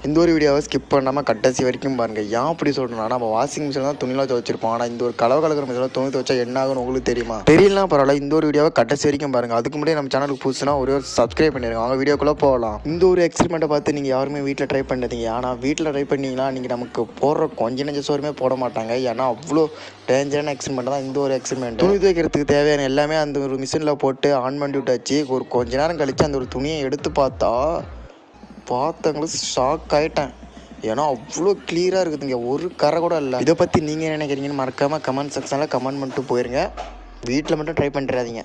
இந்த ஒரு வீடியோவை ஸ்கிப் பண்ணாமல் கடைசி வரைக்கும் பாருங்கள். ஏன் அப்படி சொல்கிறேன்னா, நம்ம வாஷிங் மிஷின் தான் துணிலாம் துவைச்சிருப்போம். ஆனால் இந்த ஒரு கலவை கலக்கிற மிஷினில் துணி துவைச்சா என்ன ஆகும்னு உங்களுக்கு தெரியுமா? தெரியலாம் பரவாயில்ல, இந்த ஒரு வீடியோவை கடைசி வரைக்கும் பாருங்கள். அதுக்கு முன்னாடி நம்ம சேனலுக்கு புதுசுனா ஒரே ஒரு சப்ஸ்கிரைப் பண்ணிடுங்க. அவங்க வீடியோக்குள்ளே போகலாம். இந்த ஒரு எக்ஸ்பெரிமெண்ட்டை பார்த்து நீங்கள் யாருமே வீட்டில் ட்ரை பண்ணாதீங்க. ஆனால் வீட்டில் ட்ரை பண்ணிங்கன்னா நீங்கள் நமக்கு போடுற கொஞ்ச நெஞ்ச சோறுமே போட மாட்டாங்க. ஏன்னா அவ்வளோ டேஞ்சரான எக்ஸ்பெரிமெண்ட் தான் இந்த ஒரு எக்ஸ்பெரிமெண்ட். துணி துவைக்கிறதுக்கு தேவையான எல்லாமே அந்த ஒரு மிஷினில் போட்டு ஆன் பண்ணி விட்டாச்சு. ஒரு கொஞ்ச நேரம் கழித்து அந்த ஒரு துணியை எடுத்து பார்த்தவங்களுக்கு ஷாக் ஆகிட்டேன். ஏன்னா அவ்வளோ கிளியராக இருக்குதுங்க, ஒரு கரை கூட இல்லை. இதை பற்றி நீங்கள் என்ன நினைக்கிறீங்கன்னு மறக்காமல் கமெண்ட் செக்ஷனில் கமெண்ட் பண்ணிட்டு போயிருங்க. வீட்டில் மட்டும் ட்ரை பண்ணிடாதீங்க.